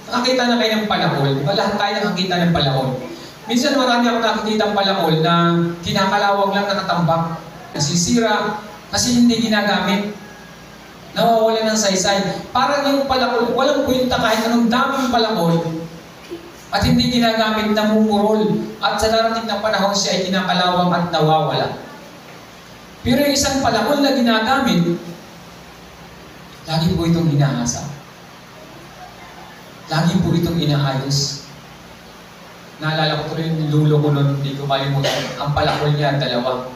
Nakakita na kayo ng palakol. Di ba lahat tayo nakakita ng palakol? Minsan marami akong nakikita ng palakol na kinakalawang lang nakatambak, nasisira, kasi hindi ginagamit. Nawawala ng saysay. Parang yung palakol, walang kwenta kahit anong daming palakol at hindi ginagamit, namumurol. At sa darating na panahon siya ay kinakalawang at nawawala. Pero yung isang palakol na ginagamit, lagi po itong hinahasa. Lagi po itong inaayos. Naalala ko tuloy yung lulo ko noon, hindi ko malimutan. Ang palakol niya, dalawa.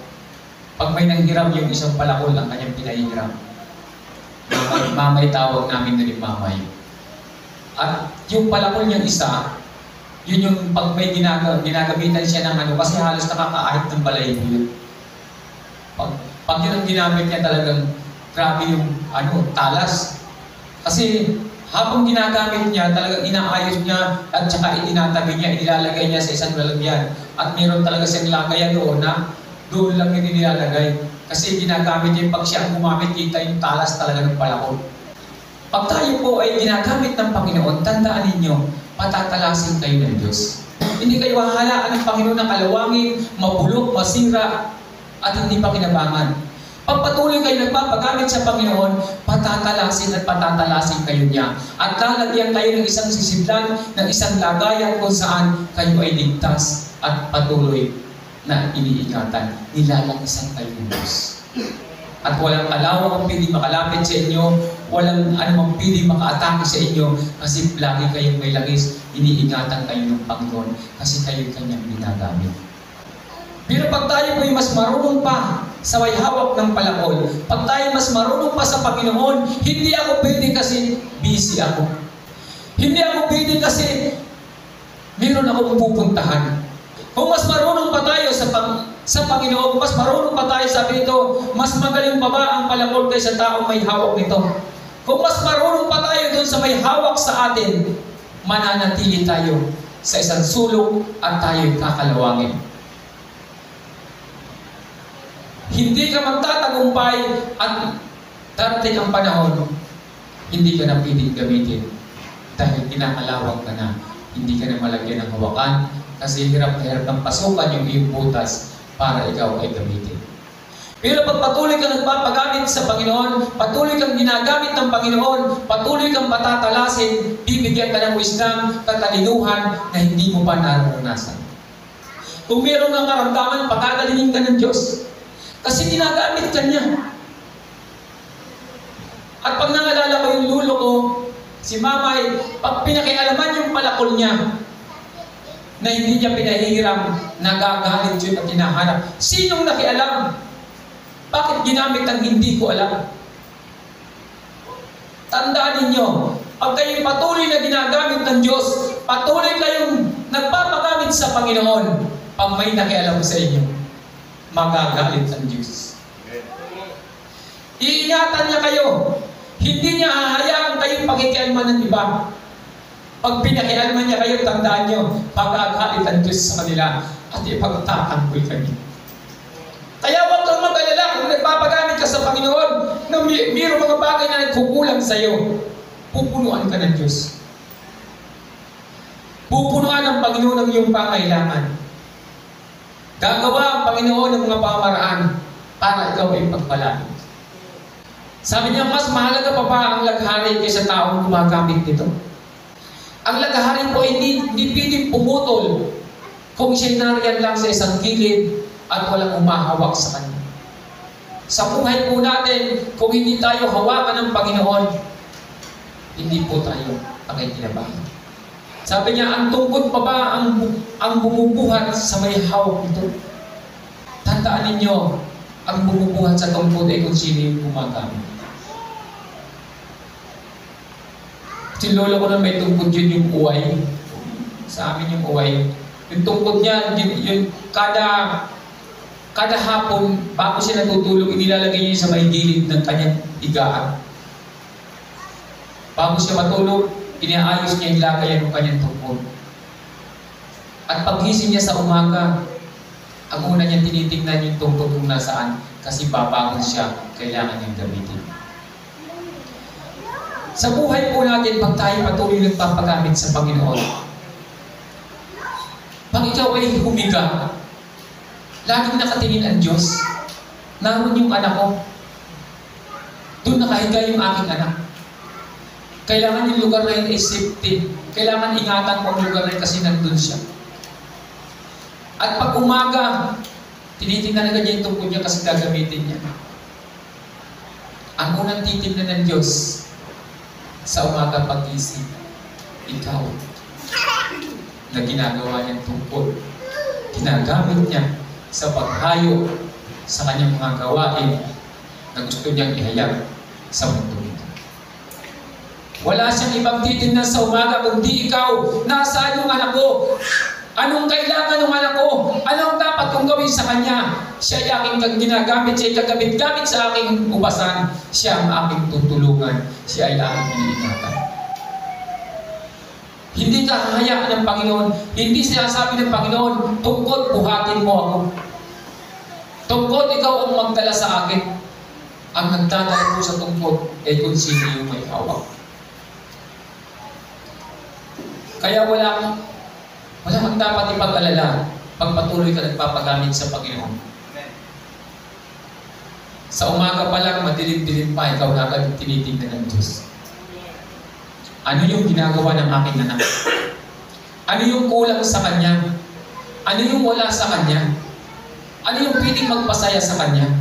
Pag may nanghiram yung isang palakol, ang kanyang pinahiram. Mamay tawag namin doon yung mamay. At yung palakol niyang isa, yun yung pag may ginagamitan siya ng ano, kasi halos nakakaahit ng balahibo yun. Pag yun ang ginamit niya talagang grabe yung talas. Kasi habang ginagamit niya, talagang inaayos niya at saka itinatabi niya, inilalagay niya sa isang lalagyan. At meron talaga siyang lagayan doon na doon lang yun inilalagay. Kasi ginagamit niya, pag siya gumamit, kita yung talas talaga ng palakol. Pag tayo po ay ginagamit ng Panginoon, tandaan ninyo, patatalasin kayo ng Diyos. Hindi kayo hahalaan ng Panginoon na kalawangin, mabulok, masira, at hindi pa kinabangan. Pag patuloy kayo nagpapagamit sa Panginoon, patatalasin at patatalasin kayo niya. At lalagyan kayo ng isang sisidlan, ng isang lagayan kung saan kayo ay ligtas at patuloy na iniingatan. Nilalagisan kayo ng Diyos. At walang kalawang pili makalapit sa inyo, walang anumang pili makaatake sa inyo, kasi lagi kayong may lagis, iniingatan kayo ng Panginoon, kasi kayo kanyang ginagamit. Pero pag tayo po'y mas marunong pa sa may hawak ng palakol, pag tayo mas marunong pa sa Panginoon, hindi ako pwede kasi busy ako. Hindi ako pwede kasi meron akong pupuntahan. Kung mas marunong pa tayo sa Panginoon, mas marunong pa tayo, sabi nito, mas magaling pa ba ang palakol kaysa taong may hawak nito? Kung mas marunong pa tayo doon sa may hawak sa atin, mananatili tayo sa isang sulok at tayo'y kakalawangin. Hindi ka magtatagumpay at darating ang panahon, hindi ka na piling gamitin dahil kinakalawang ka na, hindi ka na malagyan ng hawakan kasi hirap na hirap ng pasukan yung iyong butas para ikaw ay gamitin. Pero pag patuloy ka nagpapagamit sa Panginoon, patuloy kang ginagamit ng Panginoon, patuloy kang patatalasin, bibigyan ka ng wisdom, katalinuhan na hindi mo pa naranasan. Kung meron kang karamdaman, pagagalingin ka ng Diyos. Kasi ginagamit ka niya. At pag nangalala ko yung lulo ko, si Mamay, pag pinakialaman yung palakol niya, na hindi niya pinahihiram, nagagalit yun at hinahanap. Sinong nakialam? Bakit ginamit ang hindi ko alam? Tandaan ninyo, pag kayo'y patuloy na ginagamit ng Diyos, patuloy kayong nagpapagamit sa Panginoon, pag may nakialam sa inyo, magagalit ang Diyos. Iingatan niya kayo. Hindi niya hahayaan kayong pakikialman ng iba. Pag pinakialman niya kayo, tandaan niyo, magagalit ang Diyos sa kanila at ipagtatanggol kayo. Kaya huwag kang mag-alala kung nagpapagamit ka sa Panginoon na mayroong mga bagay na nagkukulang sa iyo. Pupunuan ka ng Diyos. Pupunuan ng Panginoon ang iyong pangailangan. Gagawa ang Panginoon ng mga pamaraan para ikaw ay pagpalain. Sabi niya, mas mahalaga pa ba ang laghari kaysa taong gumagamit nito? Ang laghari po ay hindi pwedeng pumutol kung siya'y nariyan lang sa isang gilid at walang umahawak sa kanya. Sa buhay po natin, kung hindi tayo hawakan ng Panginoon, hindi po tayo pakikinabangan. Sabi niya, ang tungkod pa ba ang bumubuhat sa may hawak nito? Tandaan ninyo, ang bumubuhat sa tungkod ay kung sino yung gumagamit. Si lolo ko na may tungkod yun yung uway. Sa amin yung uway. Yung tungkod niya, yung kada hapon, bago siya natutulog, inilalagay niya sa may gilid ng kanyang higaan. Bago siya matulog, inaayos niya yung lagayan ng kanyang tungkod. At paggising niya sa umaga, ang una niya tinitingnan yung tungkod kung nasaan kasi babangon siya, kailangan niyang gamitin. Sa buhay po natin, pag tayo patuloy nagpapagamit sa Panginoon, pag ikaw ay humiga, laging nakatingin ang Diyos, naroon yung anak ko. Doon nakahiga yung aking anak. Kailangan yung lugar na yun ay safety. Kailangan ingatan mo ang lugar na yun kasi nandun siya. At pag umaga, tinitingnan na niya yung tungkol niya kasi gagamitin niya. Ang unang titignan ng Diyos sa umaga pag-isip, ikaw na ginagawa niyang tungkol. Ginagamit niya sa paghayo sa kanyang mga gawain na gusto niyang ihayag sa mundo nito. Wala siyang ibang titignan sa umaga kundi ikaw. Nasaan yung anak ko? Anong kailangan ng anak ko? Anong dapat kong gawin sa kanya? Siya ay aking ginagamit, siya ay kagamit-gamit sa aking ubasan. Siya ang aking tutulungan. Siya ay aking iniingatan. Hindi ka hahayaan ng Panginoon. Hindi sinasabi ng Panginoon, tungkol buhatin mo ako. Tungkol ikaw ang magdala sa akin. Ang nagdadala po sa tungkol ay kung sino yung may hawak. Kaya wala kang dapat ipag-alala pag patuloy ka nagpapagamit sa Panginoon. Sa umaga pa lang, madilim-dilim pa, ikaw na agad tinitignan ng Diyos. Ano yung ginagawa ng aking anak? Ano yung kulang sa kanya? Ano yung wala sa kanya? Ano yung pwedeng magpasaya sa kanya?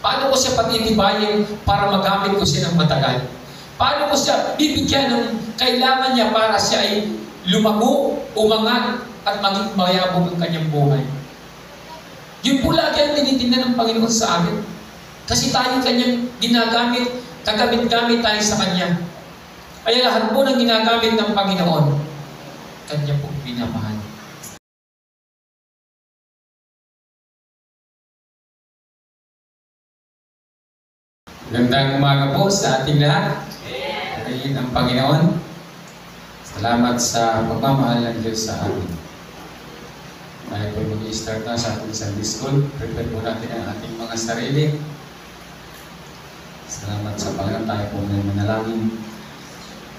Paano ko siya patitibayin para magamit ko siya ng matagal? Paano ko siya bibigyan ng kailangan niya para siya ay lumago, umangat, at maging mayabong ang kanyang buhay? Yun po lagi ang tinitingnan ng Panginoon sa amin. Kasi tayo kanyang ginagamit, kagamit-gamit tayo sa Kanya. Kaya lahat po ng ginagamit ng Panginoon, Kanya po pinamahal. Magandang umaga po sa ating lahat. Pagkain ang Panginoon. Salamat sa pagmamahal ng Diyos sa atin. Tayo po mag-i-start na sa ating Sunday School. Prepare po natin ang ating mga sarili. Salamat sa Panginoon. Tayo po may manalangin.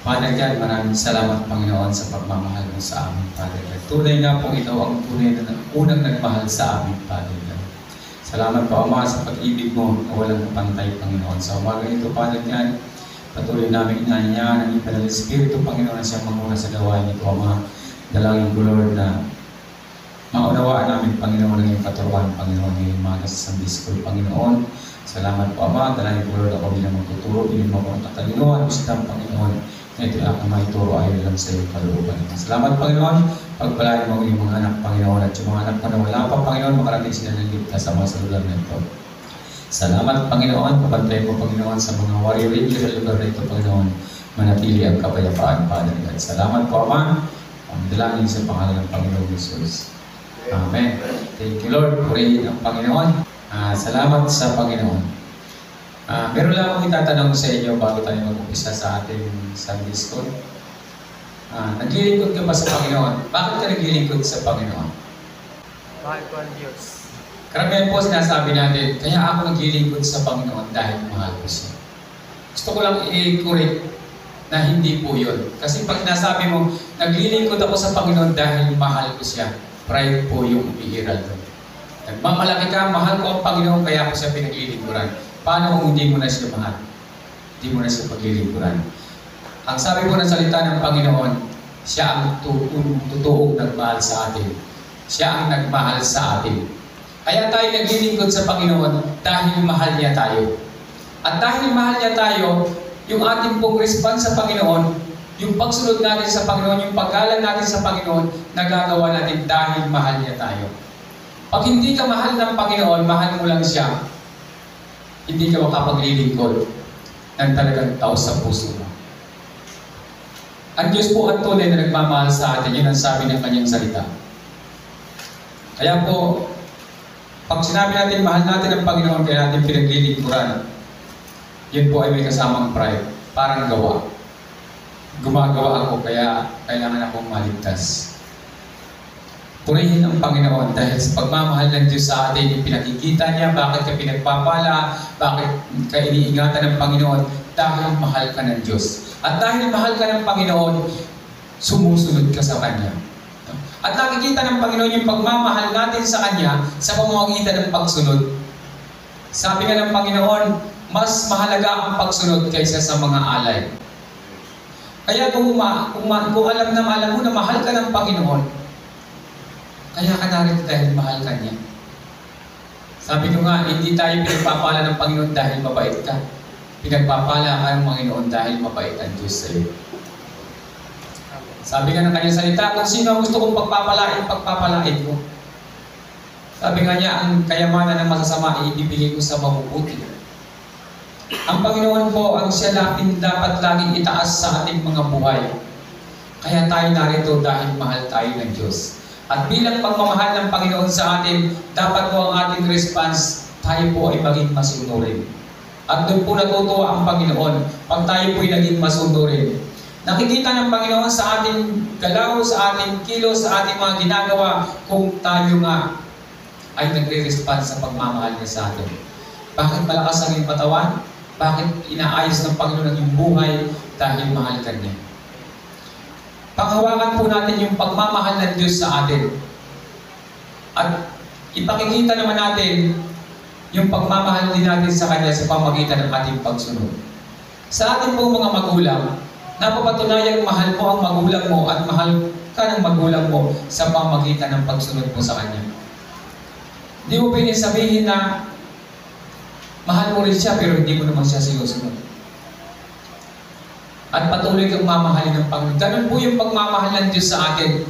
Father God, maraming salamat Panginoon sa pagmamahal mo sa amin, Father God. Tunay nga po ikaw ang tunay na unang nagmahal sa amin, Father God. Salamat po, Ama, sa pag-ibig mo na walang kapantay, Panginoon. Sa umaga ito, Father God, patuloy namin inanyayahan ang Ibanal Espiritu, Panginoon, na siyang manguna sa gawain ito, Ama. Dalangin ko, Lord, na maunawaan namin, Panginoon, ng iyong katuruan, Panginoon, ngayong umaga sa Sunday School, Panginoon. Salamat po, Ama. Dalangin ko, Lord, ako bilang magtuturo, bilang mo ang katalinuhan, wisdom, Panginoon. Ito ang maituro ayon lang sa iyong kalooban. Salamat, Panginoon. Pagpalain mo ang iyong mga anak, Panginoon, at yung mga anak mo na wala pa, Panginoon, makarating sila ng ligtas sa mga lugar na ito. Salamat, Panginoon. Pabantayan mo, Panginoon, sa mga warrior angels sa lugar na ito, Panginoon. Manatili ang kapayapaan, Father God. Salamat po, Ama. Ang dalangin sa pangalan ng Panginoon Jesus. Amen. Thank you, Lord. Purihin ang Panginoon. Salamat sa Panginoon. Meron lang akong itatanong sa inyo bago tayo mag-umpisa sa ating Sunday School. Naglilingkod ka ba sa Panginoon? Bakit ka naglilingkod sa Panginoon? Mahal ko ang Diyos. Karamihan po sinasabi natin, kaya ako naglilingkod sa Panginoon dahil mahal ko siya. Gusto ko lang i-correct na hindi po yun. Kasi pag nasabi mo, naglilingkod ako sa Panginoon dahil mahal ko siya, pride po yung umihiral doon. Nagmamalaki ka, mahal ko ang Panginoon, kaya ako siya pinaglilingkuran. Paano kung hindi mo na siya mahal? Hindi mo na siya paglilingkuran. Ang sabi po ng salita ng Panginoon, siya ang totoong nagmahal sa atin. Siya ang nagmahal sa atin. Kaya tayo naglilingkod sa Panginoon dahil mahal niya tayo. At dahil mahal niya tayo, yung ating pong response sa Panginoon, yung pagsunod natin sa Panginoon, yung paggalang natin sa Panginoon, nagagawa natin dahil mahal niya tayo. Pag hindi ka mahal ng Panginoon, mahal mo lang siya, hindi ka makapaglilingkod ng talagang tao sa puso mo. Ang Diyos po ang tunay na nagmamahal sa atin. Yun ang sabi ng kanyang salita. Kaya po, pag sinabi natin mahal natin ang Panginoon kaya natin pinaglilingkuran, yun po ay may kasamang pride. Parang gawa. Gumagawa ako kaya kailangan akong maligtas. Purihin ang Panginoon dahil sa pagmamahal ng Diyos sa atin, yung pinakikita niya, bakit ka pinagpapala, bakit ka iniingatan ng Panginoon, dahil mahal ka ng Diyos. At dahil mahal ka ng Panginoon, sumusunod ka sa Kanya. At nakikita ng Panginoon yung pagmamahal natin sa Kanya sa pamamagitan ng pagsunod. Sabi nga ng Panginoon, mas mahalaga ang pagsunod kaysa sa mga alay. Kaya kung alam mo na mahal ka ng Panginoon, kaya ka narito dahil mahal ka niya. Sabi ko nga, hindi tayo pinagpapala ng Panginoon dahil mabait ka. Pinagpapala ka ng Panginoon dahil mabait ang Diyos sa iyo. Sabi nga ng kanyang salita, kung sino ang gusto kong pagpapalain ko. Sabi nga niya, ang kayamanan ng masasama ay ibibigay ko sa mabubuti. Ang Panginoon po ang siya dapat laging itaas sa ating mga buhay. Kaya tayo narito dahil mahal tayo ng Diyos. At bilang pagmamahal ng Panginoon sa atin, dapat po ang ating response, tayo po ay maging masunurin. At doon po natutuwa ang Panginoon pag tayo po ay naging masunurin. Nakikita ng Panginoon sa ating galaw, sa ating kilos, sa ating mga ginagawa, kung tayo nga ay nagre-respond sa pagmamahal niya sa atin. Bakit malakas ang iyong katawan? Bakit inaayos ng Panginoon ang iyong buhay? Dahil mahal ka niya. Panghawakan po natin yung pagmamahal ng Diyos sa atin. At ipakikita naman natin yung pagmamahal din natin sa Kanya sa pamagitan ng ating pagsunod. Sa ating pong mga magulang, napapatunayan mahal mo ang magulang mo at mahal ka ng magulang mo sa pamagitan ng pagsunod mo sa Kanya. Hindi mo pwede sabihin na mahal mo rin siya pero hindi mo naman siya sinusunod. At patuloy kang mamahalin ng Panginoon. Ganun po yung pagmamahal ng Diyos sa atin.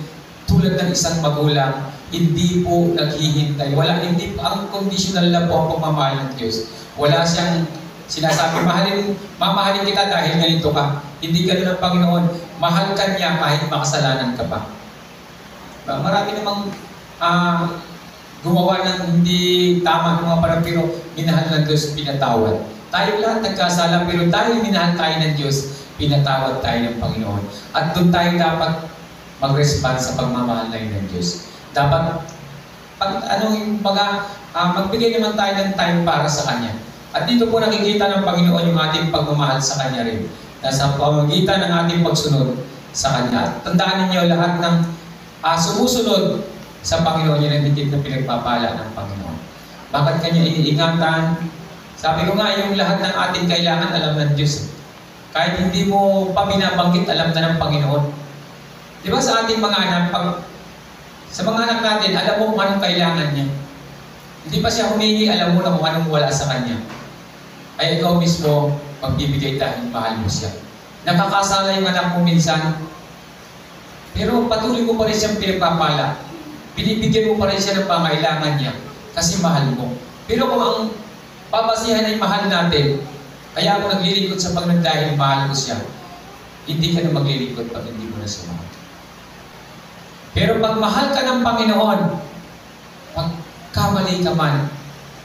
Tulad ng isang magulang, hindi po naghihintay. Hindi ang conditional na po ang pagmamahal ng Diyos. Wala siyang sinasabi, mamahalin kita dahil ganito ka. Hindi ganun ang Panginoon. Mahal ka niya kahit makasalanan ka pa. Marami namang gumawa ng hindi tama ng mga parang pero minahal ng Diyos, pinatawad. Tayo lahat nagkasala pero dahil minahal tayo ng Diyos, pinatawad tayo ng Panginoon. At doon tayo dapat mag-respond sa pagmamahal na yun ng Diyos. Dapat, magbigay naman tayo ng time para sa Kanya. At dito po nakikita ng Panginoon yung ating pagmamahal sa Kanya rin. Nasa pamagitan ng ating pagsunod sa Kanya. At tandaan ninyo lahat ng sumusunod sa Panginoon, yun ang higit na pinagpapala ng Panginoon. Bakit Kanya iniingatan? Sabi ko nga, yung lahat ng ating kailangan alam ng Diyos. Kahit hindi mo pa binabanggit, alam na ng Panginoon. Di ba sa ating mga anak, sa mga anak natin, alam mo kung anong kailangan niya. Hindi pa siya humingi, alam mo na kung anong wala sa kanya. Ay ikaw mismo, magbibigay dahil mahal mo siya. Nakakasala yung anak mo minsan, pero patuloy mo pa rin siyang pinagpapala. Binibigyan mo pa rin siya ng pangailangan niya kasi mahal mo. Pero kung ang papasihan ay mahal natin, kaya ako naglilingkod sa Panginoon dahil mahal ko siya. Hindi ka na maglilingkod pag hindi mo na siya mahal. Pero pag mahal ka ng Panginoon, pag kamali ka man,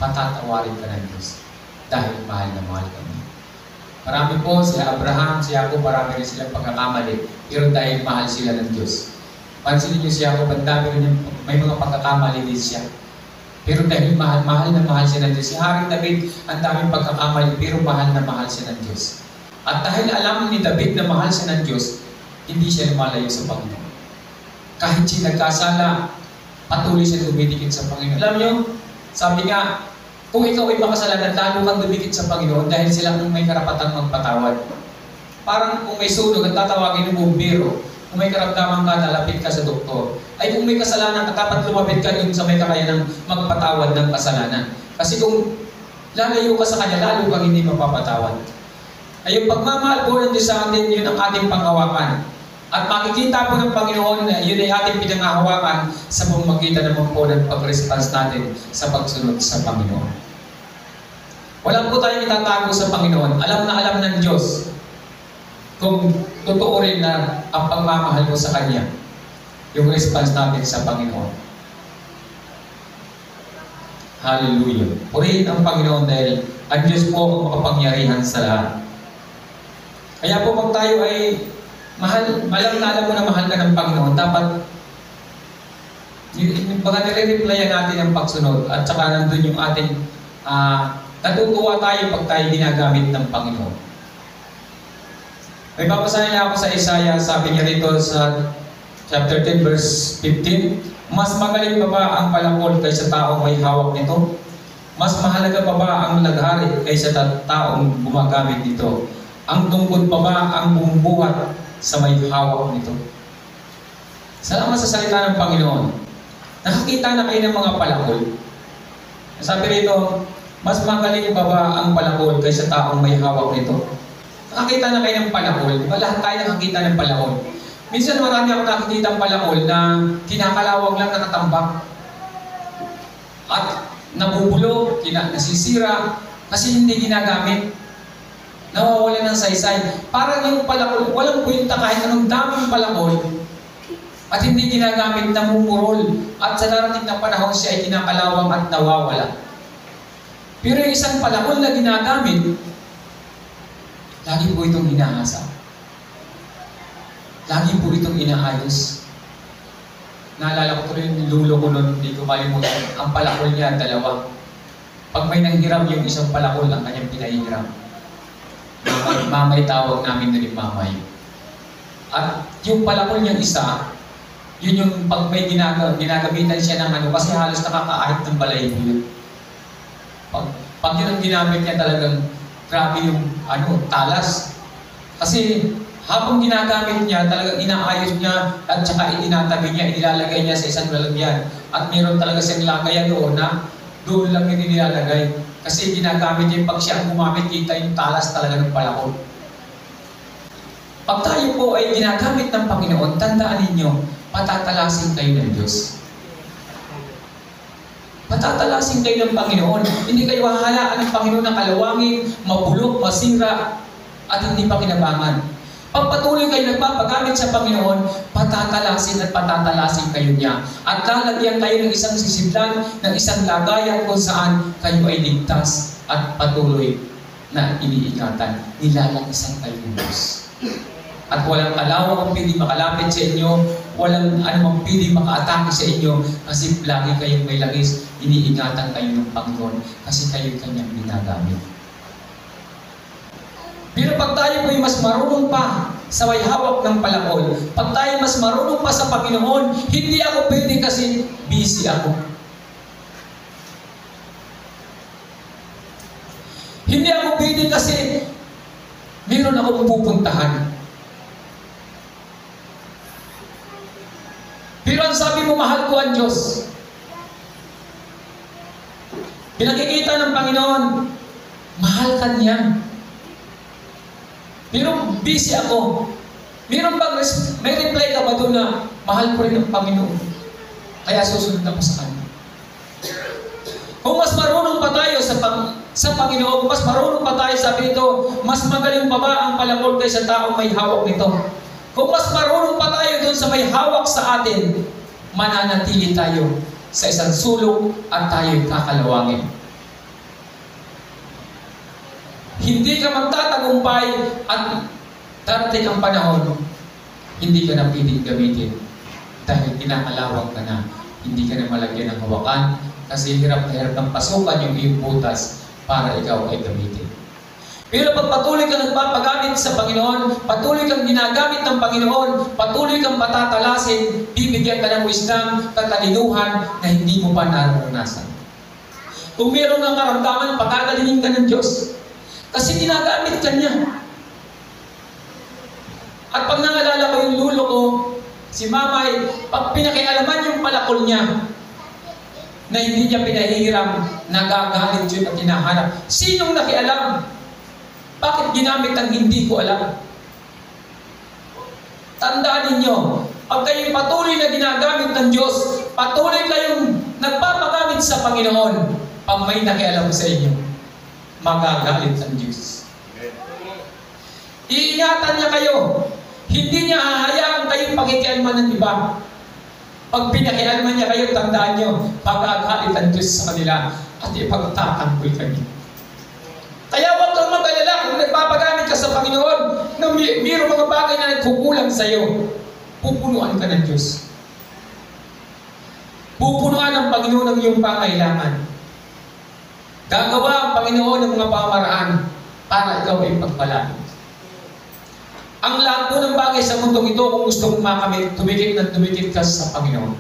patatawarin ka ng Diyos. Dahil mahal na mahal ka niya. Marami po, sila Abraham, si Jacob, marami rin silang pagkakamali. Pero dahil mahal sila ng Diyos. Pansinin niyo si Jacob, ang dami rin may mga pagkakamali din siya. Pero dahil mahal na mahal siya ng Diyos. Si Haring David, ang daming pagkakamali, pero mahal na mahal siya ng Diyos. At dahil alam ni David na mahal siya ng Diyos, hindi siya lumalayo sa Panginoon. Kahit siya nagkasala, patuloy siya dumidikit sa Panginoon. Alam niyo, sabi nga, kung ikaw ay makasalanan, lalo kang dumikit sa Panginoon dahil sila ang may karapatang magpatawad. Parang kung may sunog at tatawagin ng bumbiro, kung may karamdaman ka, lalapit ka sa doktor. Ay kung may kasalanan ka, dapat lumapit ka dun sa may kakayanang magpatawad ng kasalanan. Kasi kung lalayo ka sa Kanya, lalo kang hindi mapapatawad. Ay yung pagmamahal po ng Diyos sa atin, yun ang ating panghawakan. At makikita po ng Panginoon na yun ay ating pinanghahawakan sa pamamagitan naman po ng pag-response natin sa pagsunod sa Panginoon. Wala po tayong itatago sa Panginoon. Alam na alam ng Diyos kung totoo rin na ang pagmamahal mo sa Kanya, yung response natin sa Panginoon. Hallelujah. Purihin ang Panginoon dahil ang Diyos po ang makapangyarihan sa lahat. Kaya po pag tayo ay alam mo na mahal ka ng Panginoon, dapat Baka nire-replyan natin ang pagsunod at saka nandun yung ating natutuwa tayo pag tayo ginagamit ng Panginoon. May babasahin niya ako sa Isaiah, sabi niya rito sa chapter 10 verse 15, mas magaling pa ba ang palakol kaysa taong may hawak nito? Mas mahalaga pa ba ang laghari kaysa taong gumagamit nito? Ang tungkod pa ba ang bumubuhat sa may hawak nito? Salamat sa salita ng Panginoon. Nakakita na kayo ng mga palakol. Sabi rito, mas magaling pa ba ang palakol kaysa taong may hawak nito? Nakakita na kayo ng palakol. Diba lahat tayo nakakita ng palakol? Minsan marami ako nakikita ng palakol na kinakalawang lang nakatambak. At nabubulok, nasisira, kasi hindi ginagamit. Nawawala ng saysay. Parang yung palakol, walang kwenta kahit anong daming palakol, at hindi ginagamit, namumurol. At sa darating na panahon siya ay kinakalawang at nawawala. Pero yung isang palakol na ginagamit, lagi po itong hinahasa. Lagi po itong inaayos. Naalala ko tuloy yung lulo ko noon, hindi ko malimutan. Ang palakol niya, dalawa. Pag may nanghiram yung isang palakol, ang kanyang pinahiram. Mamay tawag namin doon yung mamay. At yung palakol niyang isa, yun yung pag may ginagamitan siya ng kasi halos nakakaahit ng balayibo yun. Pag yun ang ginamit niya talagang grabe yung talas. Kasi habang ginagamit niya, talagang inaayos niya at saka itinatabi niya, inilalagay niya sa isang lalagyan. At meron talaga siyang lagayan doon na doon lang yun inilalagay. Kasi ginagamit niya, pag siya ang gumamit, kita yung talas talaga ng palakol. Pag tayo po ay ginagamit ng Panginoon, tandaan ninyo, patatalasin kayo ng Diyos. Patatalasin kayo ng Panginoon. Hindi kayo hahalaan ng Panginoon na kalawangin, mabulok, masira, at hindi pa kinabangan. Pag patuloy kayo nagpapagamit sa Panginoon, patatalasin at patatalasin kayo niya. At lalagyan kayo ng isang sisidlan, ng isang lagayan kung saan kayo ay ligtas at patuloy na iniingatan. Nilalagisan kayo ng Diyos. At walang kalawang ang pwede makalapit sa inyo, walang anumang pwede makaatake sa inyo, kasi lagi kayong may langis, iniingatan kayo ng Panginoon, kasi kayo kanyang ginagamit. Pero pag tayo po'y mas marunong pa sa may hawak ng palakol, pag tayo mas marunong pa sa Panginoon, hindi ako pwede kasi busy ako. Hindi ako pwede kasi meron akong pupuntahan. Pero ang sabi mo, mahal ko ang Diyos. Pinakikita ng Panginoon, mahal ka niya. Pero busy ako. May reply ka ba doon na mahal ko rin ang Panginoon? Kaya susunod ako sa Kanya. Kung mas marunong pa tayo sa Panginoon, mas marunong pa tayo, sabi nito, mas magaling pa ba ang palakol kaysa taong may hawak nito? Kung mas marunong pa tayo doon sa may hawak sa atin, mananatili tayo sa isang sulok at tayo'y kakalawangin. Hindi ka magtatagumpay at darating ang panahon, hindi ka na pwedeng gamitin dahil kinakalawang ka na. Hindi ka na malagyan ng hawakan kasi hirap na hirap ng pasukan yung iyong butas para ikaw ay gamitin. Pero pag patuloy kang nagpapagamit sa Panginoon, patuloy kang ginagamit ng Panginoon, patuloy kang patatalasin, bibigyan ka ng wisdom, katalinuhan na hindi mo pa naranasan. Kung meron kang karamdaman, pagagalingin ka ng Diyos. Kasi ginagamit ka niya. At pag nangalala ko yung lulo ko, si Mamay, pag pinakialaman yung palakol niya, na hindi niya pinahihiram, nagagalit yun at hinahanap. Sinong nakialam? Bakit ginamit ang hindi ko alam? Tandaan ninyo, pag kayo'y patuloy na ginagamit ng Diyos, patuloy kayong nagpapagamit sa Panginoon, pag may nakialam sa inyo, magagalit ang Diyos. Iingatan niya kayo. Hindi niya hahayaan kayong pakikialman ng iba. Pag pinakialman niya kayo, tandaan niyo, pag-agalit ang Diyos sa kanila at ipagtatanggol kanya. Kaya huwag kang mag-alala kung nagpapagamit ka sa Panginoon na mayroong mga bagay na nagkukulang sa iyo. Pupunuan ka ng Diyos. Pupunuan ng Panginoon ang iyong pangailangan. Gagawa ang Panginoon ng mga pamaraan para ikaw ay pagpalain. Ang lahat po ng bagay sa mundong ito, kung gusto mong makamit, tumikit na tumikit ka sa Panginoon.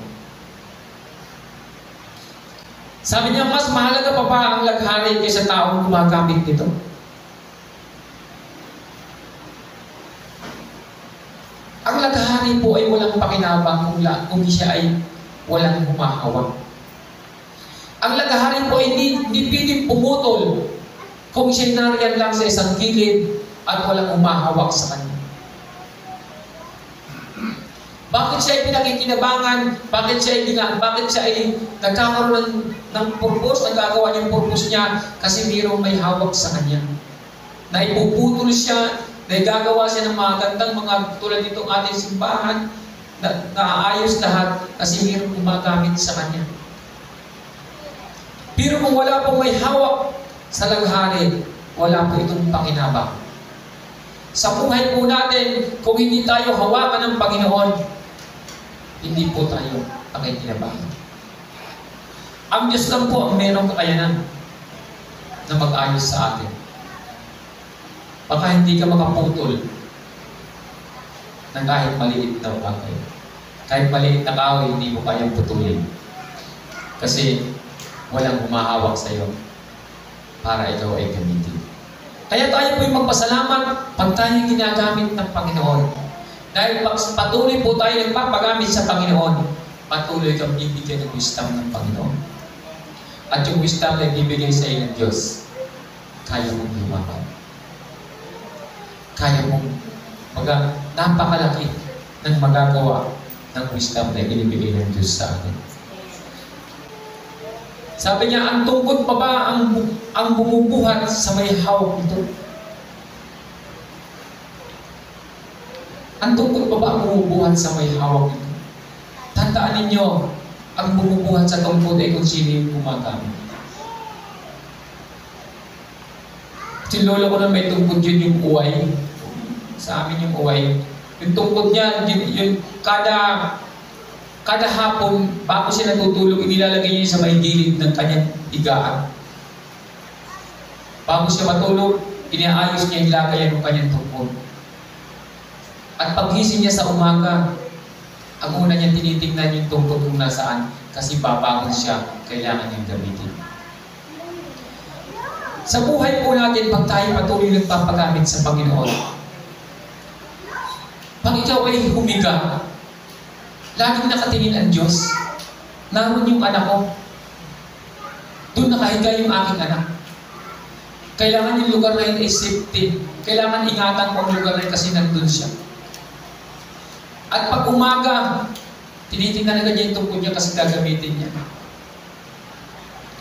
Sabi niya, mas mahalaga pa ba ang laghari kaysa taong gumagamit nito? Ang laghari po ay walang pakinabang kung siya ay walang humahawak. Ang laghari po ay hindi pwedeng pumutol kung siya nariyan lang sa isang gilid at walang humahawak sa kanya. Bakit siya ay pinakikinabangan? Bakit siya ay nagkakaroon ng purpose, nagagawa niyang purpose niya? Kasi mayroong may hawak sa kanya. Na ipuputol siya, na gagawa siya ng mga gandang mga tulad nitong ating simbahan, na naayos lahat kasi mayroong gumagamit sa kanya. Pero kung wala pong may hawak sa laghari, wala po itong pakinabang. Sa buhay po natin, kung hindi tayo hawakan ng Panginoon, hindi po tayo pakikinabangan. Ang Diyos lang po ang mayroong kakayanan na mag-ayos sa atin. Baka hindi ka makaputol ng kahit maliit na bagay. Kahit maliit na kahoy, hindi mo kayang putulin. Kasi walang humahawak sa iyo para ikaw ay gamitin. Kaya tayo po'y magpasalamat pag tayo ginagamit ng Panginoon. Dahil pag patuloy po tayo nagpapagamit sa Panginoon, patuloy kang bibigyan ng wisdom ng Panginoon. At yung wisdom na bibigay sa iyo ng Diyos, kaya mong lumaban. Kaya mong napakalaki ng magagawa ng wisdom na ibinibigay ng Diyos sa atin. Sabi niya, ang tungkod pa ba ang bumubuhat sa may hawak nito? Ang tungkod pa ba ang bumubuhat sa may hawak nito? Tandaan ninyo, ang bumubuhat sa tungkod ay kung sino yung gumagamit. Si lolo ko na may tungkod yun yung uway. Sa amin yung uway. Yung tungkod niya, yung kada hapon, bago siya natutulog, inilalagay niya sa may gilid ng kanyang higaan. Bago siya matulog, inaayos niya yung lagayan ng kanyang tungkod. At paggising niya sa umaga, ang una niya tinitingnan yung tungkod kung nasaan, kasi babangon siya, kailangan niyang gamitin. Sa buhay po natin, pag tayo patuloy nagpapagamit sa Panginoon, pag ikaw ay humiga, laging nakatingin ang Diyos. Naroon yung anak ko. Doon nakahiga yung aking anak. Kailangan yung lugar na yun ay safety. Kailangan ingatan mo ang lugar na yun kasi nandun siya. At pag umaga, tinitingnan agad niya yung tungkod niya kasi gagamitin niya.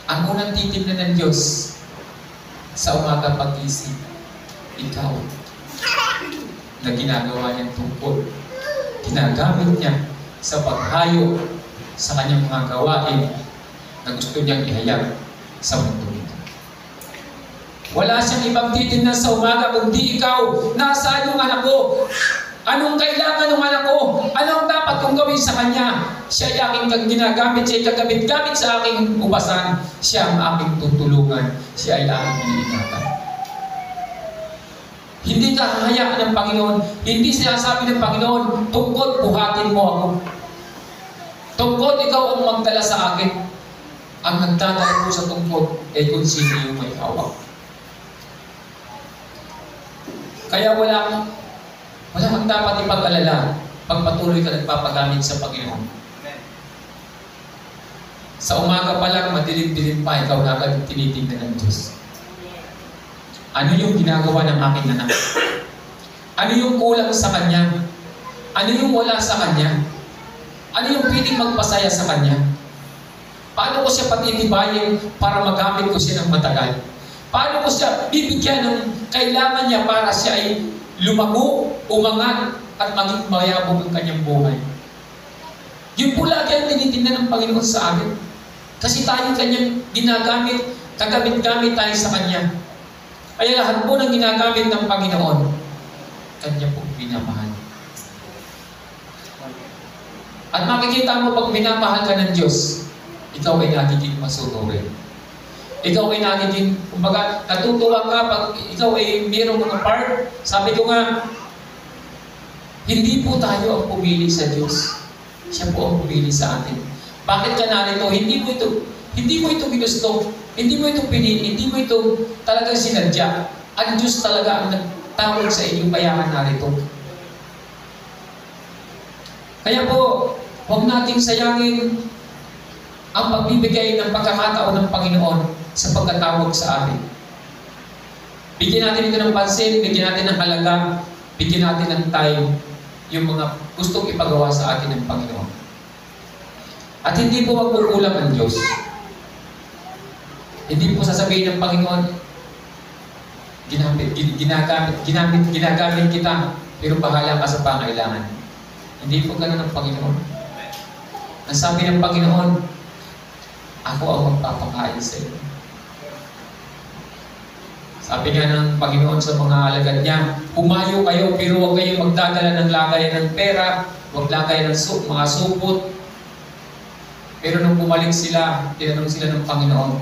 Ang unang titignan ng Diyos sa umaga pag-isip, ikaw na ginagawa niyang tungkod. Ginagamit niya sa paghayo sa kanyang mga gawain na gusto niyang ihayag sa mundo nito. Wala siyang ibang titignan sa umaga kundi ikaw. Nasaan yung anak ko? Anong kailangan ng anak ko? Anong dapat kong gawin sa kanya? Siya ay aking ginagamit, siya ay kagamit-gamit sa aking ubasan. Siya ang aking tutulungan. Siya ay aking iniingatan. Hindi ka hahayaan ng Panginoon. Hindi sinasabi ng Panginoon, tungkod, buhatin mo ako. Tungkod, ikaw ang magdala sa akin. Ang nagdadala po sa tungkod ay kung sino yung may hawak. Kaya wala kang dapat ipag-alala pag patuloy ka nagpapagamit sa Panginoon. Sa umaga pa lang, madilim-dilim pa, ikaw na agad tinitignan ng Diyos. Ano yung ginagawa ng aking anak? Ano yung kulang sa kanya? Ano yung wala sa kanya? Ano yung pwedeng magpasaya sa kanya? Paano ko siya patitibayin para magamit ko siya ng matagal? Paano ko siya bibigyan ng kailangan niya para siya ay lumago, umangat, at maging mayabong ang kanyang buhay? Yun po lagi ang tinitingnan ng Panginoon sa amin. Kasi tayo kanyang ginagamit, kagamit-gamit tayo sa Kanya. Kaya lahat po ng ginagamit ng Panginoon, Kanya po binamahal. At makikita mo pag minamahal ka ng Diyos, ikaw ay nagiging masunurin. Ikaw ay nagiging, kumbaga, natutuwa ka pag ikaw ay mayroong mga part. Sabi ko nga, hindi po tayo ang pumili sa Diyos. Siya po ang pumili sa atin. Bakit ka narito? Hindi mo ito ginusto. Hindi mo ito pinili. Hindi mo ito talagang sinadya. Ang Diyos talaga ang nagtawag sa inyo kaya ka narito. Kaya po, huwag nating sayangin ang pagbibigay ng pagkakataon ng Panginoon sa pagkatawag sa atin. Bigyan natin ito ng pansin, bigyan natin ng halaga, bigyan natin ng time yung mga gustong ipagawa sa atin ng Panginoon. At hindi po magkukulang ang Diyos. Hindi po sasabihin ng Panginoon, ginagamit kita, pero bahala ka sa pangailangan. Hindi po ganun ang Panginoon. Ang sabi ng Panginoon, ako ang magpapakain sa iyo. Sabi nga ng Panginoon sa mga alagad niya, pumayo kayo pero huwag kayong magdadala ng lagayan ng pera, huwag lagayan ng mga supot. Pero nung bumalik sila, tinanong sila ng Panginoon,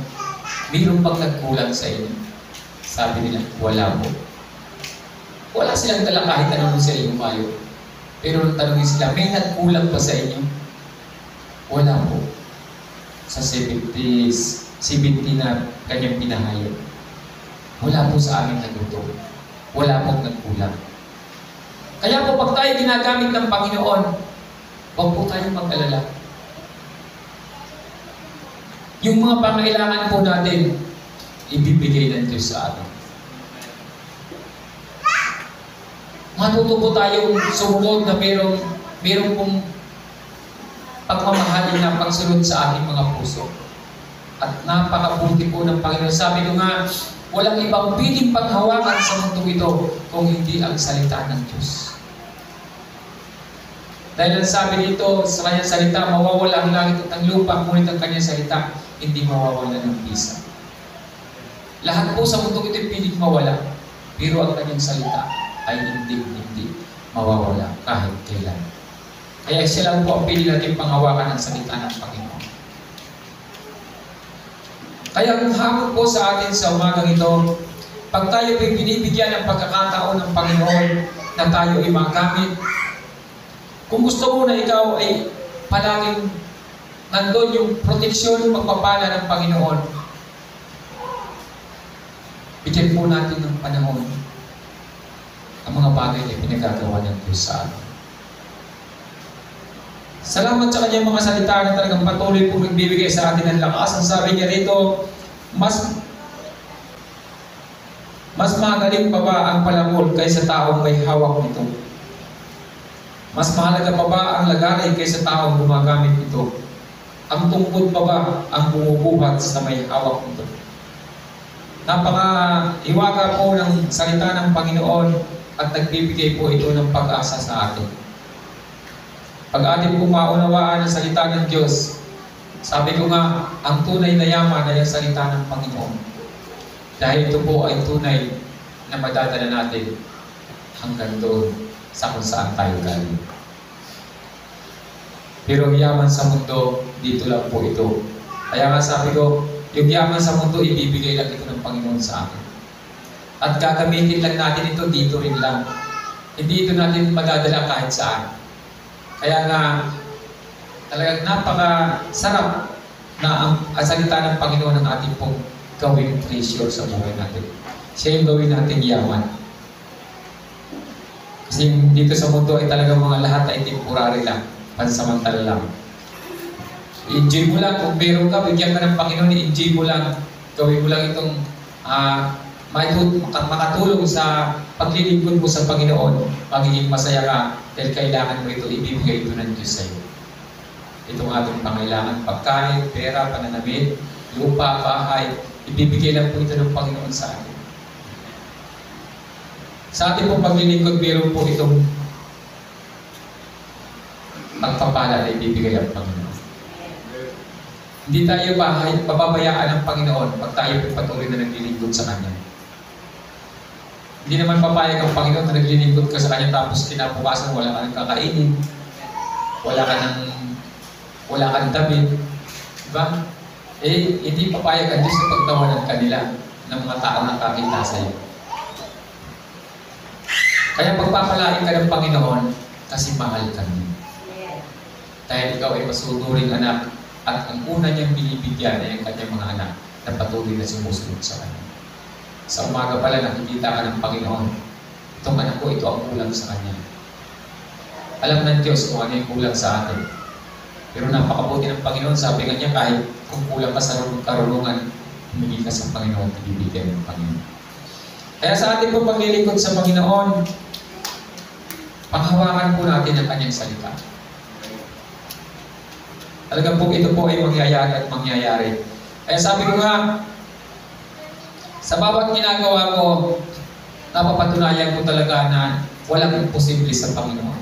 mayroon bang nagkulang sa inyo? Sabi nila, wala po. Wala silang dala kahit anong sila yung mayo. Pero nung tanongin sila, may nagkulang pa sa inyo? Wala po. Sa 70 na kanyang pinahayag. Wala po sa amin nagutom. Wala pong nagkulang. Kaya po pag tayo ginagamit ng Panginoon, huwag po tayong mag-alala. Yung mga pangailangan po natin, ibibigay ng Diyos sa atin. Matuto po tayong sumunod na mayroong pong pagmamahalin na pagsunod sa ating mga puso. At napakabuti po ng Panginoon. Sabi ko nga, walang ibang piling paghawakan sa mundo ito kung hindi ang salita ng Diyos. Dahil ang sabi dito sa kanyang salita, mawawala ang langit at ang lupa, ngunit ang kanyang salita, hindi mawawala ng bisa. Lahat po sa mundo ito piling mawala, pero ang kanyang salita ay hindi mawawala kahit kailan. Kaya siya lang po ang pili natin panghawakan ng salita ng Panginoon. Kaya ang hamon po sa atin sa umagang ito, pag tayo binibigyan ng pagkakataon ng Panginoon na tayo ay magamit, kung gusto mo na ikaw ay palaging nandun yung proteksyon, pagpapala ng Panginoon, bigyan po natin ng panahon ang mga bagay na pinagagawa ng Diyos sa atin. Salamat sa kanyang mga salita na talagang patuloy po nagbibigay sa atin ng lakas. Ang sabi niya rito, mas magaling pa ba ang palamon kaysa taong may hawak nito? Mas mahalaga pa ba ang lagaray kaysa taong gumagamit nito? Ang tungkod pa ba ang bumubuhat sa may hawak nito? Napaka-iwaga po ng salita ng Panginoon at nagbibigay po ito ng pag-asa sa atin. Pag atin pong maunawaan ang salita ng Diyos, sabi ko nga, ang tunay na yaman ay ang salita ng Panginoon. Dahil ito po ay tunay na madadala natin hanggang doon sa kung saan tayo galing. Pero ang yaman sa mundo, dito lang po ito. Kaya nga sabi ko, yung yaman sa mundo, ibibigay lang ito ng Panginoon sa atin. At gagamitin lang natin ito dito rin lang. Hindi ito natin madadala kahit saan. Kaya nga, talagang napakasarap na ang salita ng Panginoon ang ating pong gawing treasure sa buhay natin. Siya yung gawin natin yaman. Kasi dito sa mundo ay talagang mga lahat ay temporary lang, pansamantala lang. I-enjoy mo lang, kung meron ka, bigyan ka ng Panginoon, i-enjoy mo lang, gawin mo lang itong makatulong sa paglilingkod mo sa Panginoon, magiging masaya ka dahil kailangan mo ito, ibibigay ito ng Diyos sa iyo. Itong ating pangailangan, pagkain, pera, pananamit, lupa, bahay, ibibigay lang po ito ng Panginoon sa atin. Sa ating pong paglilingkod, meron po itong pagpapala na ibibigay ang Panginoon. Hindi tayo pababayaan ng Panginoon pag tayo patuloy na naglilingkod sa Kanya. Hindi naman papayag ang Panginoon na naglilingkod ka sa Kanya tapos kinabukasan wala ka ng kakainin, wala ka ng damit, Diba? Eh, hindi papayag ang Diyos na pagtawanan kanila ng mga taong nakakita sa iyo. Kaya pagpapalain ka ng Panginoon kasi mahal ka niya. Dahil ikaw ay masunuring anak at ang una niyang binibigyan ay ang kanyang mga anak na patuloy na sumusunod sa kanya. Sa umaga pala nakikita ka ng Panginoon. Itong anak ko, ito ang kulang sa kanya. Alam ng Diyos kung ano yung kulang sa atin. Pero napakabuti ng Panginoon, sabi nga niya, kahit kung kulang ka sa karunungan, humingi ka sa Panginoon, ibibigay ng Panginoon. Kaya sa ating po paglilingkod sa Panginoon, panghawakan po natin ang kanyang salita. Talagang po ito po ay mangyayari at mangyayari. Kaya sabi ko nga, sa bawat ginagawa ko, napapatunayan ko talaga na walang imposible sa Panginoon.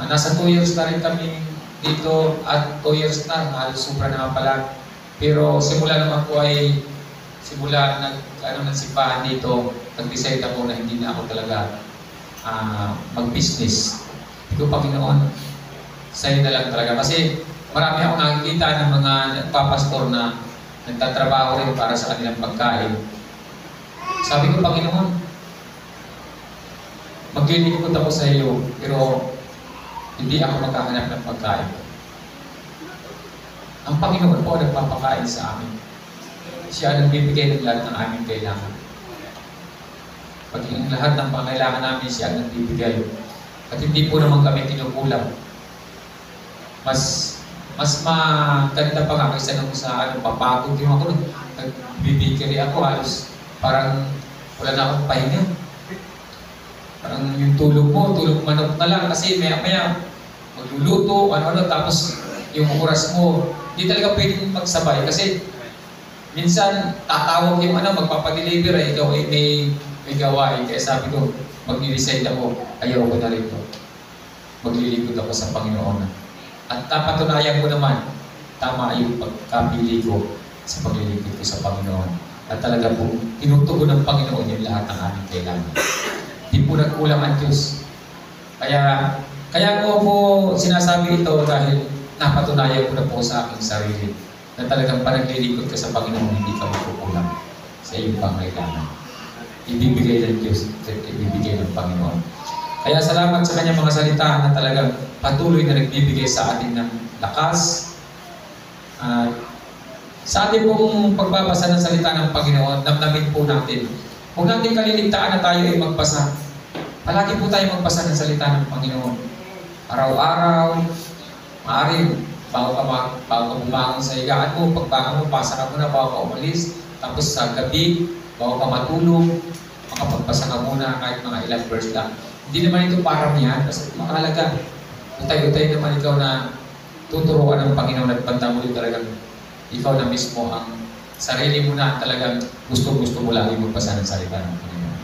Nasa 2 years na rin kami dito at 2 years na, halos sobra naman pala. Pero simula naman po ay, simula ng simbahan dito, nag-decide ako na hindi na ako talaga mag-business. Ito Panginoon, sa'yo na lang talaga. Kasi marami akong nakikita ng mga nagpapastor na nagtatrabaho rin para sa kanilang pagkain. Sabi ko, Panginoon, maglilingkod ako sa iyo, pero hindi ako magkahanap ng pagkain. Ang Panginoon po nagpapakain sa amin. Siya ang nagbibigay ng lahat ng aming kailangan. Paging lahat ng pangailangan namin, siya ang nagbibigay. At hindi po naman kami kinukulang. Mas maganda pa nga kaysa nung sa papagod yung ako. Nagbibigay ako halos parang wala na akong pahinga. Parang yung tulog manok na lang kasi maya magluluto, ano-ano, tapos yung oras mo, hindi talaga pwedeng magsabay kasi minsan tatawag yung magpapadeliver ikaw ay may gawain. Kaya sabi ko, mag-decide ako, ayaw ko na rin ito. Maglilingkod ako sa Panginoon. At napatunayan ko naman, tama yung pagkapili ko sa paglilingkod ko sa Panginoon. At talaga po, tinutugon ng Panginoon yung lahat ng aming kailangan. Di po nagkulang ang Diyos. Kaya ko po sinasabi ito dahil napatunayan ko na po sa aking sarili na talagang panaglilingkod ka sa Panginoon, hindi ka magkukulang sa iyong pangailangan. Ibibigay ng Diyos, ibibigay ng Panginoon. Kaya salamat sa kanyang mga salita na talagang patuloy na nagbibigay sa atin ng lakas. Sa atin pong pagbabasa ng salita ng Panginoon, damdamin po natin. Kung natin kaliligtaan na tayo ay magbasa, palagi po tayo magbasa ng salita ng Panginoon. Araw-araw, maaari, bago ka bumangon sa higaan mo, pagbangon mo, pasa ka muna bago ka umalis. Tapos sa gabi, bago ka matulog, makapagbasa ka muna kahit mga ilang verse lang. Hindi naman ito parang yan, kasi mahalaga. Utay-utay naman ikaw na tuturuan ng Panginoon at pantamulit talagang ikaw na mismo ang sarili mo na talagang gusto mo lagi magbasa ng salita ng Panginoon.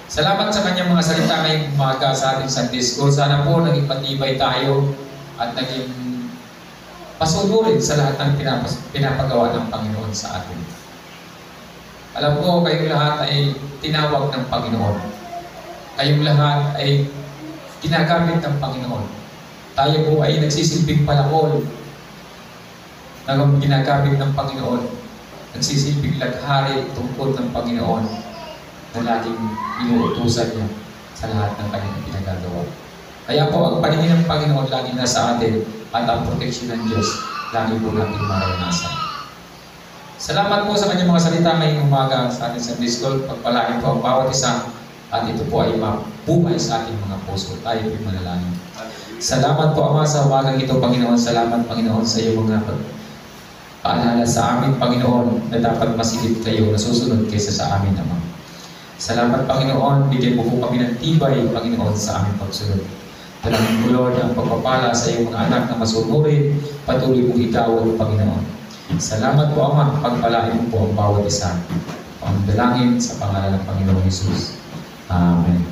Salamat sa kanyang mga salita ngayong umaga sa ating Sunday School. Sana po naging patibay tayo at naging pasunurin sa lahat ng pinapagawa ng Panginoon sa atin. Alam ko, kayong lahat ay tinawag ng Panginoon. Kayong lahat ay ginagamit ng Panginoon. Tayo po ay nagsisilbing palakol na ginagamit ng Panginoon. Nagsisilbing laghari tungkol ng Panginoon na laging inuutusan niya sa lahat ng kanyang pinagagawa. Kaya po, ang paningin ng Panginoon lagi nasa atin at ang proteksyon ng Diyos lagi po natin maranasan. Salamat po sa kanyang mga salita ngayong umaga sa ating Sunday School. Pagpalain po ang bawat isa at ito po ay mabumay sa ating mga puso. Tayo po'y manalangin. Salamat po, Ama, sa umagang ito, Panginoon. Salamat, Panginoon, sa iyo mga paalala sa amin, Panginoon, na dapat masigit kayo, nasusunod kaysa sa amin, Ama. Salamat, Panginoon, bigyan mo po kami ng tibay, Panginoon, sa aming pagsunod. Dalangin mo, Lord, ang pagpapala sa iyong mga anak na masunurin, patuloy mong igawad, Panginoon. Salamat po, Ama, pagpalain mo po ang bawat isa. Ang dalangin sa pangalan ng Panginoon Jesus. Amen.